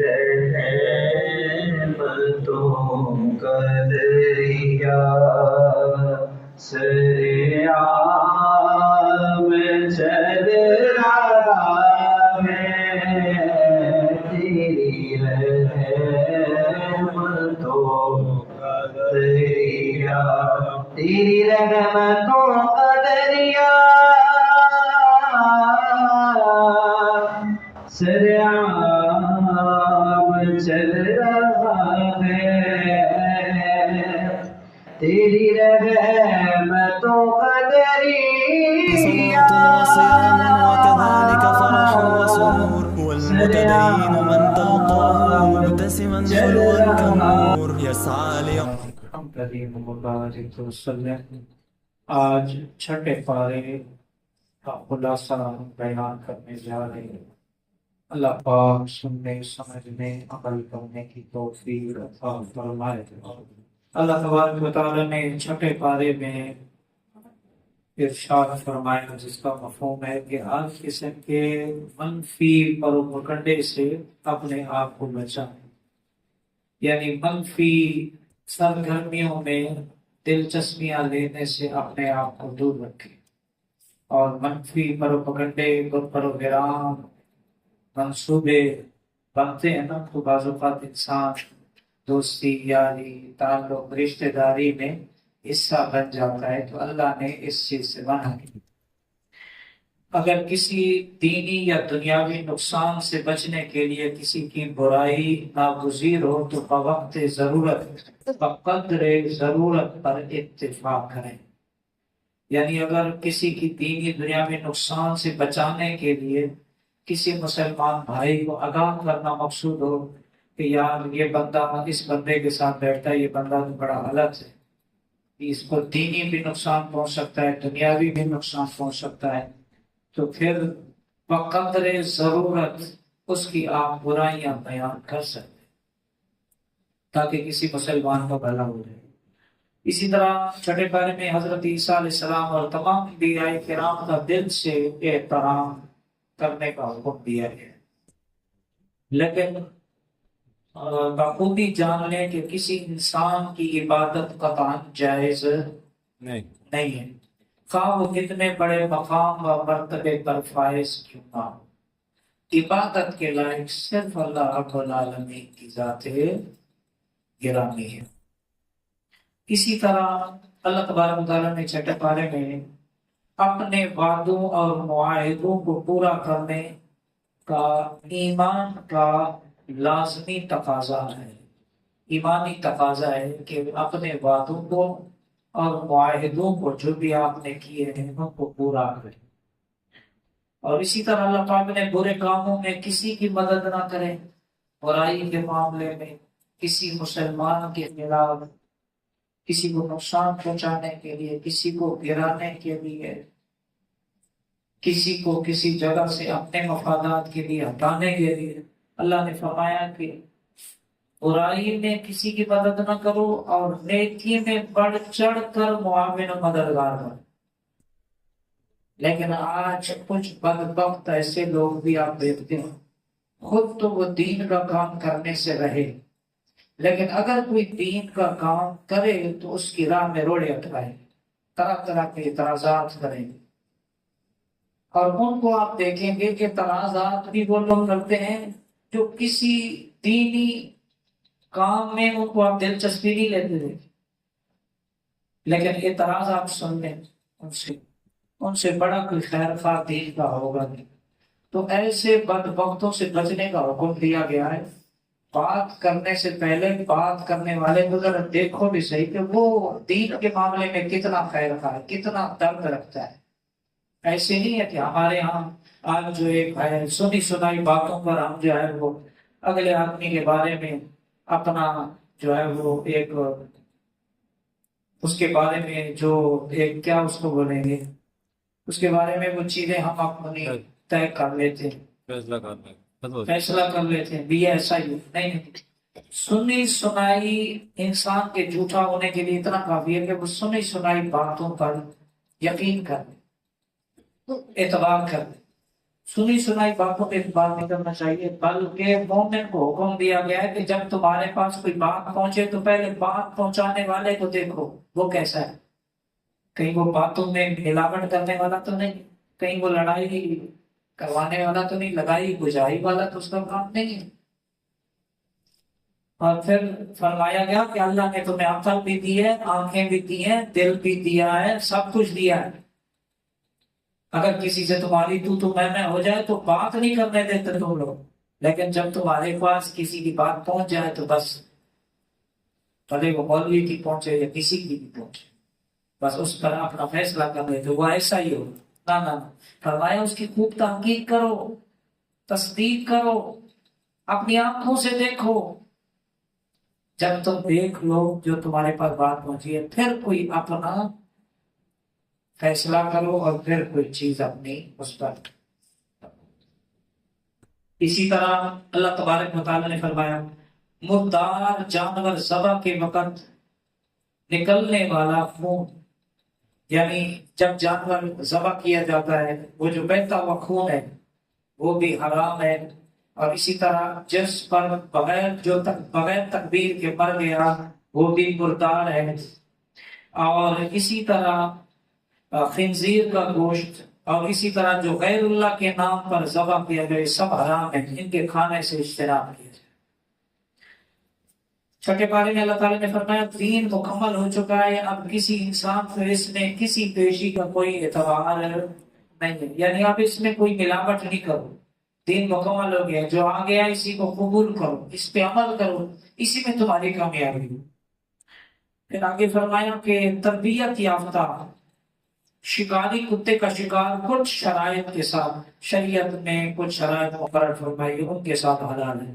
رحمتوں کا دریا سرعام چل رہا ہے، تیری رحمتوں کا دریا، تیری رحمتوں کا دریا سرعام چل رہا ہے، تیری رحمتوں کا دریا وكذلك فرح وسرور هو المتدين من تلقاه مبتسما حلوا كالنور يسعى ہم کریم مبارک وسلم۔ آج چھٹے پارے کا خلاصہ بیان کرنے جا رہے ہیں۔ اللہ پاک سننے، سمجھنے، عمل کرنے کی توفیق عطا فرمائے۔ اللہ تبارک و تعالیٰ نے چھٹے پارے میں ارشاد فرمایا، جس کا مفہوم ہے کہ ہر قسم کے منفی پر مکنڈے سے اپنے آپ کو بچائیں، یعنی منفی سرگرمیوں میں دلچسپیاں لینے سے اپنے آپ کو دور رکھیں، اور منفی پروپگنڈے پروگرام منصوبے بنتے ہیں نا، تو بعض اوقات انسان دوستی، یاری، تعلق، رشتہ داری میں حصہ بن جاتا ہے، تو اللہ نے اس چیز سے منع کی۔ اگر کسی دینی یا دنیاوی نقصان سے بچنے کے لیے کسی کی برائی ناگزیر ہو تو بوقت ضرورت، بقدر ضرورت پر اتفاق کریں۔ یعنی اگر کسی کی دینی دنیاوی نقصان سے بچانے کے لیے کسی مسلمان بھائی کو آگاہ کرنا مقصود ہو کہ یار یہ بندہ اس بندے کے ساتھ بیٹھتا ہے، یہ بندہ تو بڑا غلط ہے، اس کو دینی بھی نقصان پہنچ سکتا ہے، دنیاوی بھی نقصان پہنچ سکتا ہے، تو پھر بقدر ضرورت اس کی آپ برائیاں بیان کر سکتے ہیں تاکہ کسی مسلمان کا بھلا ہو جائے۔ اسی طرح چھٹے پارے میں حضرت عیسیٰ علیہ السلام اور تمام انبیاء کرام کا دل سے احترام کرنے کا حکم دیا ہے، لیکن بخودی جان لیں کہ کسی انسان کی عبادت قطعاً جائز نہیں ہے، خواہ وہ کتنے بڑے مقام و مرتبے پر فائز کیوں نہ ہو۔ عبادت کے لائق صرف اللہ رب العالمین کی ذات گرامی ہے۔ اسی طرح اللہ تبارک و تعالیٰ نے چھٹے پارے میں اپنے وعدوں اور معاہدوں کو پورا کرنے کا ایمان کا لازمی تقاضا ہے، ایمانی تقاضا ہے کہ اپنے وعدوں کو اور معاہدوں کو جو بھی آپ نے کیے ہیں ان کو پورا کریں، اور اسی طرح اللہ پاک نے برے کاموں میں کسی کی مدد نہ کریں، برائی کے معاملے میں کسی مسلمان کے خلاف کسی کو نقصان پہنچانے کے لیے، کسی کو گرانے کے لیے، کسی کو کسی جگہ سے اپنے مفادات کے لیے ہٹانے کے لیے اللہ نے فرمایا کہ برائی میں کسی کی مدد نہ کرو اور نیکی میں بڑھ چڑھ کر معاون و مددگار بنو۔ لیکن آج کچھ بدبخت ایسے لوگ بھی آپ دیکھتے ہیں، خود تو وہ دین کا کام کرنے سے رہے، لیکن اگر کوئی دین کا کام کرے تو اس کی راہ میں روڑے اٹھائے، طرح طرح کے اعتراضات کریں، اور ان کو آپ دیکھیں گے کہ اعتراضات بھی وہ لوگ کرتے ہیں جو کسی دینی کام میں ان کو آپ دلچسپی نہیں لیتے تھے، لیکن اعتراض آپ سن لیں ان سے بڑا کوئی خیر خواہ دین کا ہوگا نہیں۔ تو ایسے بدبختوں سے بچنے کا حکم دیا گیا ہے۔ بات کرنے سے پہلے بات کرنے والے کو ذرا دیکھو بھی صحیح کہ وہ دین کے معاملے میں کتنا خیر خواہ ہے، کتنا درد رکھتا ہے۔ ایسے نہیں ہے کہ ہمارے ہاں آج جو ایک ہے سنی سنائی باتوں پر ہم جو ہے وہ اگلے آدمی کے بارے میں اپنا جو ہے وہ ایک اس کے بارے میں جو ایک کیا اس کو بولیں گے، اس کے بارے میں وہ چیزیں ہم اپنی طے کر لیتے ہیں، فیصلہ کر لیتے ہیں بھی ایسا ہی نہیں۔ سنی سنائی انسان کے جھوٹا ہونے کے لیے اتنا کافی ہے کہ وہ سنی سنائی باتوں پر یقین کر لے، اعتبار کر لے، سنی سنائی باتوں پہ اعتبار نہیں کرنا چاہیے، بلکہ مومن کو حکم دیا گیا ہے کہ جب تمہارے پاس کوئی بات پہنچے تو پہلے بات پہنچانے والے کو دیکھو وہ کیسا ہے، کہیں وہ باتوں میں ملاوٹ کرنے والا تو نہیں، کہیں وہ لڑائی کروانے والا تو نہیں، لگائی بجائی والا تو اس کا کام نہیں ہے۔ اور پھر فرمایا گیا کہ اللہ نے تمہیں عقل بھی دی ہے، آنکھیں بھی دی ہیں، دل بھی دیا ہے، سب کچھ دیا ہے۔ اگر کسی سے تمہاری تو میں ہو جائے تو بات نہیں کرنے دیتے تم لوگ، لیکن جب تمہارے پاس کسی کی بات پہنچ جائے تو بس، بھلے وہ مولوی کی پہنچے یا کسی کی بھی پہنچے، بس اس پر اپنا فیصلہ کر لیتے وہ ایسا ہی ہو۔ نہ فرمایا اس کی خوب تحقیق کرو، تصدیق کرو، اپنی آنکھوں سے دیکھو، جب تم دیکھ لو جو تمہارے پاس بات پہنچی ہے پھر کوئی اپنا فیصلہ کرو اور پھر کوئی چیز اپنی اس پر۔ اسی طرح اللہ تبارک و تعالی نے فرمایا مردار جانور ذبح کے وقت نکلنے والا خون، یعنی جب جانور ذبح کیا جاتا ہے وہ جو بہتا ہوا خون ہے وہ بھی حرام ہے، اور اسی طرح جس پر بغیر تکبیر کے مر گیا وہ بھی مردار ہے، اور اسی طرح خنزیر کا گوشت، اور اسی طرح جو غیر اللہ کے نام پر ذبح کیا گئے سب حرام ہیں، ان کے کھانے سے اجتناب کیا جائے۔ چھٹے پارے میں اللہ تعالیٰ نے فرمایا دین مکمل ہو چکا ہے، اب کسی انسان سے اس میں کسی پیشی کا کوئی اعتبار نہیں ہے، یعنی اب اس میں کوئی ملاوٹ نہیں کرو، دین مکمل ہو گیا، جو آ گیا اسی کو قبول کرو، اس پہ عمل کرو، اسی میں تمہاری کامیابی ہو۔ پھر آگے فرمایا کہ تربیت یافتہ شکاری کتے کا شکار کچھ شرائط کے ساتھ، شریعت میں کچھ شرائط مقرر فرمائی ان کے ساتھ حلال ہے۔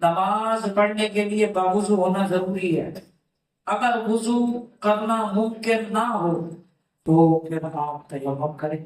نماز پڑھنے کے لیے باوضو ہونا ضروری ہے، اگر وضو کرنا ممکن نہ ہو تو پھر آپ تیمم کریں۔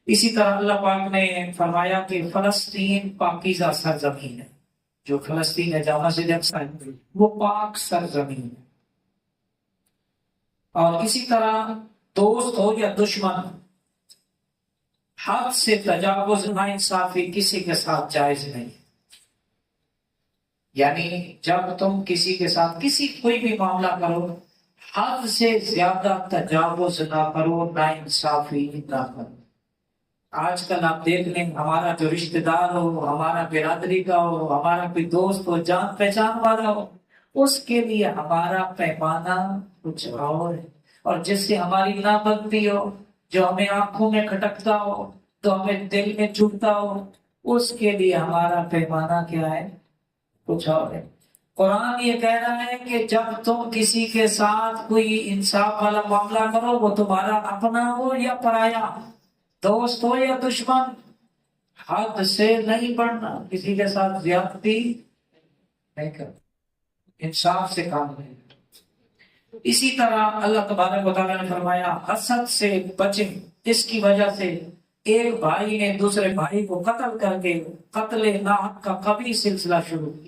اسی طرح اللہ پاک نے فرمایا کہ فلسطین پاکیزہ سرزمین ہے، جو فلسطین ہے جہاں مسجد اقصی ہے وہ پاک سرزمین ہے، اور اسی طرح دوست ہو یا دشمن، حد سے تجاوز ناانصافی کسی کے ساتھ جائز نہیں، یعنی جب تم کسی کے ساتھ کوئی بھی معاملہ کرو حد سے زیادہ تجاوز نہ کرو، ناانصافی نہ کرو۔ آج کل آپ دیکھ لیں ہمارا جو رشتہ دار ہو، ہمارا برادری کا ہو، ہمارا کوئی دوست ہو، جان پہچان والا ہو، اس کے لیے ہمارا پیمانہ کچھ اور ہے، اور جس سے ہماری نہ بنتی ہو، جو ہمیں آنکھوں میں کھٹکتا ہو، تو ہمیں دل میں چبھتا ہو، اس کے لیے ہمارا پیمانہ کیا ہے، کچھ اور ہے۔ قرآن یہ کہہ رہا ہے کہ جب تم کسی کے ساتھ کوئی انصاف والا معاملہ کرو، وہ تمہارا اپنا ہو یا پرایا، دوست ہو یا دشمن، حد سے نہیں بڑھنا، کسی کے ساتھ زیادتی نہیں کرنا، انصاف سے کام نہیں۔ اسی طرح اللہ تبارک و تعالیٰ نے فرمایا حسد سے بچیں، اس کی وجہ سے ایک بھائی نے دوسرے بھائی کو قتل کر کے قتل ناحق کا قبیح سلسلہ شروع کیا۔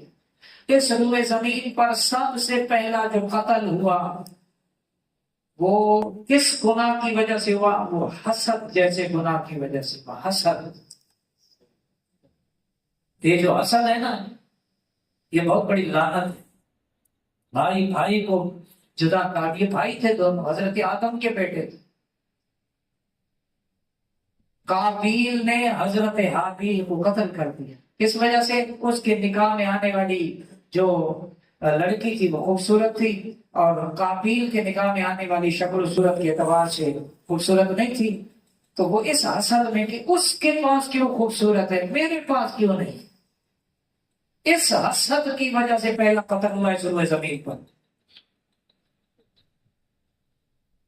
اس روئے زمین پر سب سے پہلا جو قتل ہوا وہ کس گناہ کی وجہ سے ہوا؟ وہ حسد جیسے گناہ کی وجہ سے ہوا۔ حسد، یہ جو حسد ہے نا، یہ بہت بڑی لعنت ہے۔ بھائی بھائی کو جدا کر دیے، بھائی تھے دونوں، حضرت آدم کے بیٹے تھے۔ قابیل نے حضرت حابیل کو قتل کر دیا، کس وجہ سے؟ اس کے نکاح میں آنے والی جو لڑکی تھی وہ خوبصورت تھی، اور قابیل کے نکاح میں آنے والی شکل و صورت کے اعتبار سے خوبصورت نہیں تھی، تو وہ اس حسد میں کہ اس کے پاس کیوں خوبصورت ہے، میرے پاس کیوں نہیں، اس حسد کی وجہ سے پہلا قتل ہوا اس روئے زمین پر۔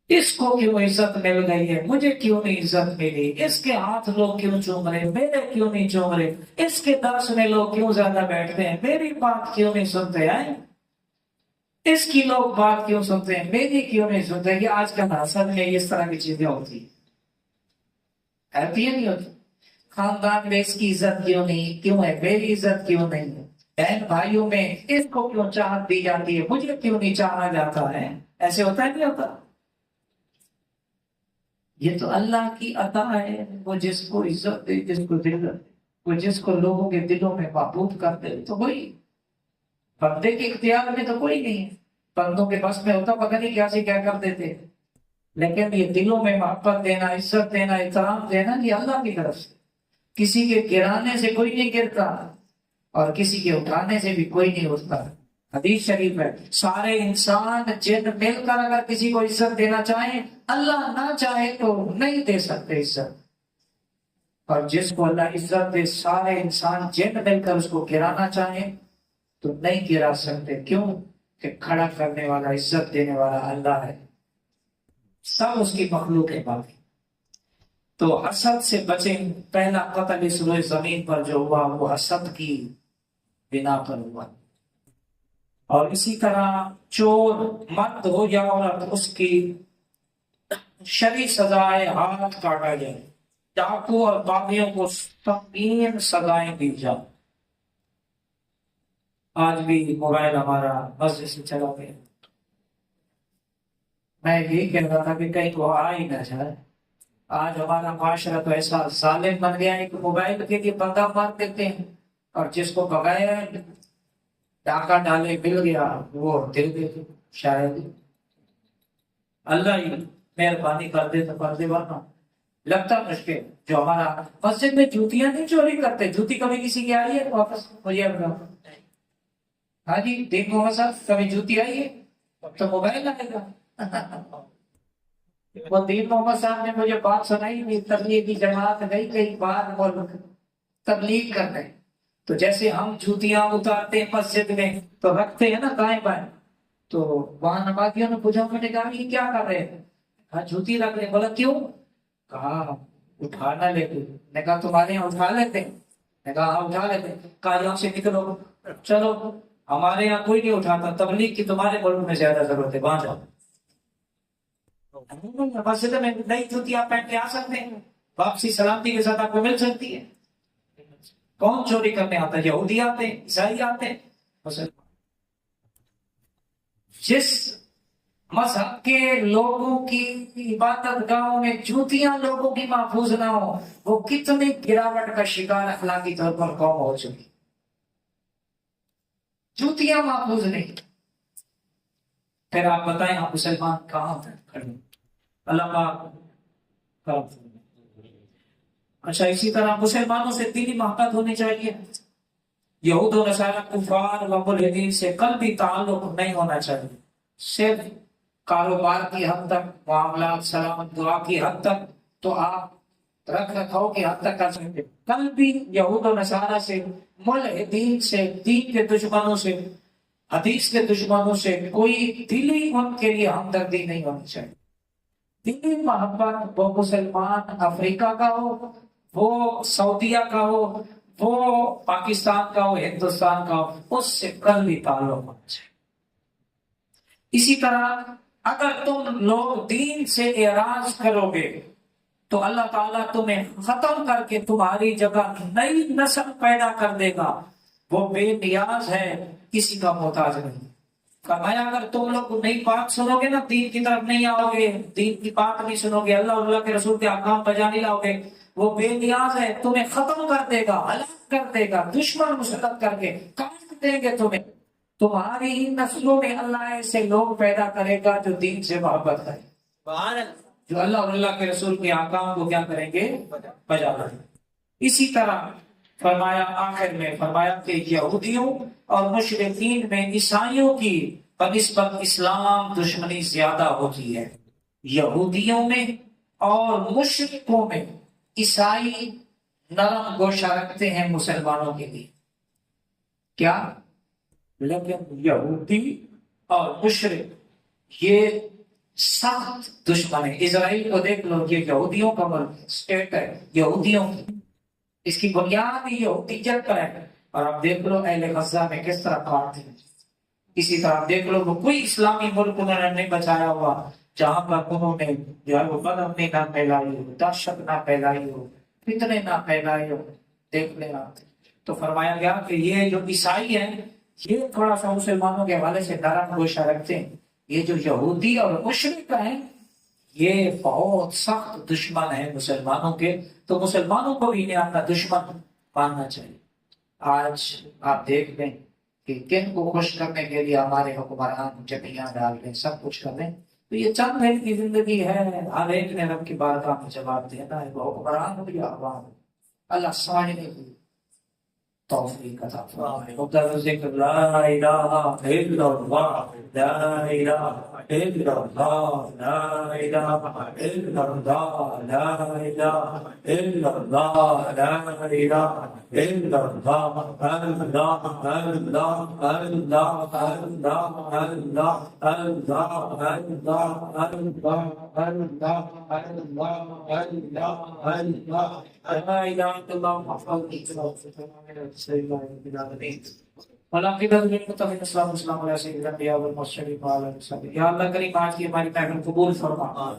اس کو کیوں عزت مل گئی ہے، مجھے کیوں نہیں عزت ملی، اس کے ہاتھ لوگ کیوں چوم رہے، میرے کیوں نہیں چوم رہے، اس کے درس میں لوگ کیوں زیادہ بیٹھتے ہیں، میری بات کیوں نہیں سنتے ہیں، اس کی لوگ بات کیوں سنتے ہیں، میری کیوں نہیں سنتے۔ یہ آج کل حسد میں اس طرح کی چیزیں ہوتی نہیں ہوتی۔ خاندان میں اس کی عزت کیوں نہیں، کیوں ہے، میری عزت کیوں نہیں ہے، بہن بھائیوں میں اس کو کیوں چاہت دی جاتی ہے، مجھے کیوں نہیں چاہا جاتا ہے، ایسے ہوتا ہے نہیں ہوتا؟ یہ تو اللہ کی عطا ہے، وہ جس کو عزت دے، جس کو ذلت دے، وہ جس کو لوگوں کے دلوں میں محبوب کر دے، تو وہی بندے کے اختیار میں تو کوئی نہیں ہے، بندوں کے بس میں ہوتا پتہ نہیں کیا سے کیا کر دیتے، لیکن یہ دلوں میں محبت دینا، عزت دینا، احترام دینا، یہ اللہ کی طرف سے، کسی کے گرانے سے کوئی نہیں گرتا اور کسی کے اٹھانے سے بھی کوئی نہیں اٹھتا۔ حدیث شریف ہے سارے انسان جن مل کر اگر کسی کو عزت دینا چاہیں، اللہ نہ چاہے تو نہیں دے سکتے عزت، اور جس کو اللہ عزت دے سارے انسان جن مل کر اس کو گرانا چاہیں تو نہیں گرا سکتے، کیوں کہ کھڑا کرنے والا، عزت دینے والا اللہ ہے، سب اس کی مخلوق ہے باقی۔ تو حسد سے بچیں، پہلا قتل اس روئے زمین پر جو ہوا وہ حسد کی بنا پر ہوا، اور اسی طرح چور مرد ہو یا عورت، اس کی شرعی سزائے ہاتھ کاٹا جائے، ڈاکو اور باغیوں کو سنگین سزائیں دی جائیں۔ آج بھی موبائل ہمارا مسجد سے چلا گیا، میں یہی کہہ رہا تھا کہ کہیں کو آ ہی نہ جائے۔ آج ہمارا معاشرہ تو ایسا ظالم بن گیا ہے کہ موبائل کے لیے بندہ مار دیتے ہیں، اور جس کو بغیر ڈاکہ ڈالے مل گیا وہ دل دے، شاید اللہ ہی مہربانی کر دے تو کر دے، ورنہ لگتا مشکل۔ جو ہمارا مسجد میں جوتیاں نہیں چوری کرتے، جوتی کبھی کسی کی آئی ہے واپس؟ مجھے ہاں جی دیکھ محمد صاحب، کبھی جوتی آئی ہے تو موبائل آئے گا۔ وہ دین محمد صاحب نے مجھے بات سنائی، تبلیغ کی جماعت گئی کئی بار ملک تبلیغ کرنے، تو جیسے ہم جوتیاں اتارتے ہیں مسجد میں تو رکھتے ہیں نا دائیں بائیں، تو وہاں نمازیوں نے پوچھا، میں نے کہا یہ کیا کر رہے ہیں؟ کہا جوتی رکھ رہے ہیں۔ بولا کیوں؟ کہا اٹھانا لیتے۔ نے کہا تمہارے یہاں اٹھا لیتے ہیں؟ نے کہا ہاں اٹھا لیتے ہیں۔ کہا یہاں سے نکلو، چلو ہمارے یہاں کوئی نہیں اٹھاتا، تبلیغ کی تمہارے ملک میں زیادہ ضرورت ہے، وہاں جاؤ۔ مسجد میں نئی جوتی آپ پہن کے آ سکتے ہیں، واپسی سلامتی کے ساتھ آپ کو مل سکتی ہے۔ کون چوری کرنے آتا ہے؟ یہودی آتے ہیں، عیسائی آتے ہیں۔ جس مذہب کے لوگوں کی عبادت گاہوں میں جوتیاں لوگوں کی محفوظ نہ ہو، وہ کتنی گراوٹ کا شکار اخلاقی طور پر قوم ہو چکی۔ جوتیاں محفوظ نہیں، پھر آپ بتائیں آپ مسلمان کہاں کھڑے؟ اللہ پاک کرم فرمائے۔ اچھا اسی طرح مسلمانوں سے دینی محبت ہونی چاہیے۔ یہود و نصارہ، کفار و ملحدین سے قلبی تعلق نہیں ہونا چاہیے، صرف کاروبار کی حد تک، معاملات، سلامت دعا کی حد تک تو آپ رکھ رکھاؤ کی حد تک کر سکتے۔ قلبی یہود و نصارہ سے، ملحدین سے، دین کے دشمنوں سے، حدیث کے دشمنوں سے کوئی دلی ان کے لیے ہمدردی نہیں ہونی چاہیے۔ دینی محبت وہ مسلمان افریقہ کا ہو، وہ سعودیہ کا ہو، وہ پاکستان کا ہو، ہندوستان کا ہو، اس سے قلبی تعلق ہونا چاہیے۔ اسی طرح اگر تم لوگ دین سے اعراض کرو گے تو اللہ تعالیٰ تمہیں ختم کر کے تمہاری جگہ نئی نسل پیدا کر دے گا، وہ بے نیاز ہے، کسی کا محتاج نہیں۔ فرمایا اگر تم لوگ نئی بات سنو گے نا، دین کی طرف نہیں آؤ گے، دین کی بات نہیں سنو گے، اللہ اور اللہ کے رسول کے احکام بجا نہیں لاؤ گے، وہ بے نیاز ہے، تمہیں ختم کر دے گا، ہلاک کر دے گا، دشمن مسلط کر کے کاٹ دیں گے تمہیں۔ تمہاری ہی نسلوں میں اللہ ایسے لوگ پیدا کرے گا جو دین سے محبت کریں، جو اللہ اور اللہ کے رسول کے احکام کو کیا کریں گے؟ بجا لائیں گے۔ اسی طرح فرمایا آخر میں، فرمایا کہ یہودیوں اور مشرکین میں عیسائیوں کی بنسبت اسلام دشمنی زیادہ ہوتی ہے۔ یہودیوں میں اور مشرکوں میں عیسائی نرم گوشہ رکھتے ہیں مسلمانوں کے لیے، کیا؟ لیکن یہودی اور مشرک یہ سخت دشمن ہے۔ اسرائیل کو دیکھ لو، یہ یہودیوں کا ملک ہے، اسٹیٹ ہے یہودیوں کی، اس کی بنیاد ہی یہودیت پر ہے۔ اور اب دیکھ لو اہل غزہ میں کس طرح کاٹتے ہیں۔ اسی طرح دیکھ لو وہ کوئی اسلامی ملک انہوں نے نہیں بچایا ہوا جہاں پر انہوں نے جو ہے وہ بدامنی نہ پھیلائی ہو، دہشت نہ پھیلائی ہو، فتنے نہ پھیلائے ہو، دیکھ لینا۔ تو فرمایا گیا کہ یہ جو عیسائی ہیں یہ تھوڑا سا مسلمانوں کے حوالے سے نرم گوشہ رکھتے ہیں، یہ جو یہودی اور مشرک ہیں یہ بہت سخت دشمن ہے مسلمانوں کے، تو مسلمانوں کو بھی انہیں اپنا دشمن ماننا چاہیے۔ آج آپ دیکھ لیں کہ کن کو خوش کرنے کے لیے ہمارے حکمران جبیاں ڈال رہے ہیں، سب کچھ کر رہے ہیں۔ تو یہ چند دن کی زندگی ہے، ہر ایک نے رب کی بارگاہ میں جواب دینا ہے، وہ حکمران ہو یا عوام۔ اللہ سمجھنے کی توفیق عطا فرمائے۔ مقتضى ذکر لا الہ الا اللہ، لا الہ الا اللہ، لا الہ الا اللہ، لا الہ الا اللہ، لا الہ الا اللہ، اللہ اللہ اللہ اللہ اللہ اللہ اللہ یا اللہ کریم آج کی ہماری محفل قبول فرما۔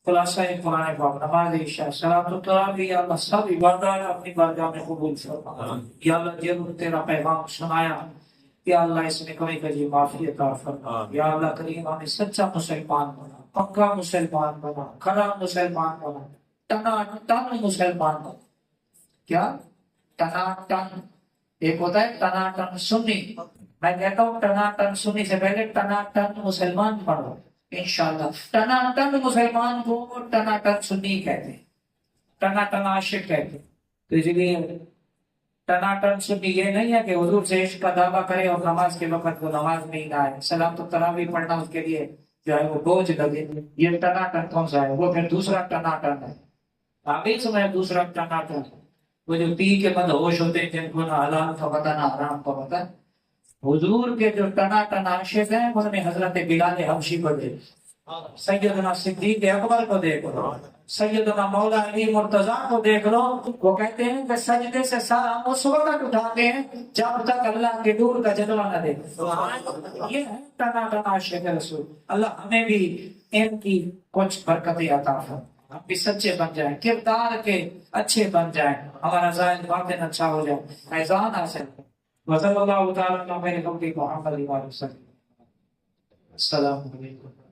خلاصہ قرآن پاک، نماز عشاء، صلاۃ التراویح، یا اللہ سب عبادات اپنی بارگاہ میں قبول فرما۔ یا اللہ جب تیرا پیغام سنایا، یا اللہ اس میں کمی کجی معافی عطا فرما۔ یا اللہ کریم ہمیں سچا مسلمان بنا، پکا مسلمان بنا، کھڑا مسلمان بنا، ٹنا ٹن مسلمان بنا۔ کیا ٹنا ٹن؟ ایک ہوتا ہے ٹنا ٹن سنی، میں کہتا ہوں ٹنا ٹن سنی سے پہلے ٹنا ٹن مسلمان پڑھو انشاءاللہ۔ ٹنا ٹن مسلمان کو ٹنا ٹن سنی کہتے ہیں، ٹنا ٹن عاشق کہتے ہیں۔ تو اس لیے ٹنا ٹن سنی یہ نہیں ہے کہ حضور سے عشق کا دعویٰ کرے اور نماز کے وقت وہ نماز میں ہی نہ آئے، صلاۃ التراویح پڑھنا اس کے لیے جو ہے وہ بوجھ لگے۔ یہ ٹنا ٹن کون سا ہے؟ وہ پھر دوسرا ٹنا ٹن ہے۔ آمین سمجھے؟ دوسرا ٹنا ٹن وہ جو پی کے مد ہوش ہوتے ہیں، جن کو نہ حلال کا پتہ نہ حرام کا پتہ۔ حضور کے جو ٹنا ٹن عاشق ہیں انہوں نے حضرت بلال حبشی کو دیکھا، سیدنا صدیق اکبر کو دیکھ لو، سیدنا مولا علی مرتضیٰ کو دیکھ لو۔ وہ کہتے ہیں کہ سجدے سے سلام اس وقت اٹھاتے ہیں جب تک اللہ کے نور کا جلوہ نہ دیکھیں۔ یہ ہے ٹنا ٹن عاشق رسول۔ اللہ ہمیں بھی ان کی کچھ برکتیں عطا فرمائے، ہم بھی سچے بن جائیں، کردار کے اچھے بن جائیں، ہمارا ظاہر باطن اچھا ہو جائے، فیضان حاصل۔ وصلی اللہ تعالیٰ علی محمد وسلم۔ السلام علیکم۔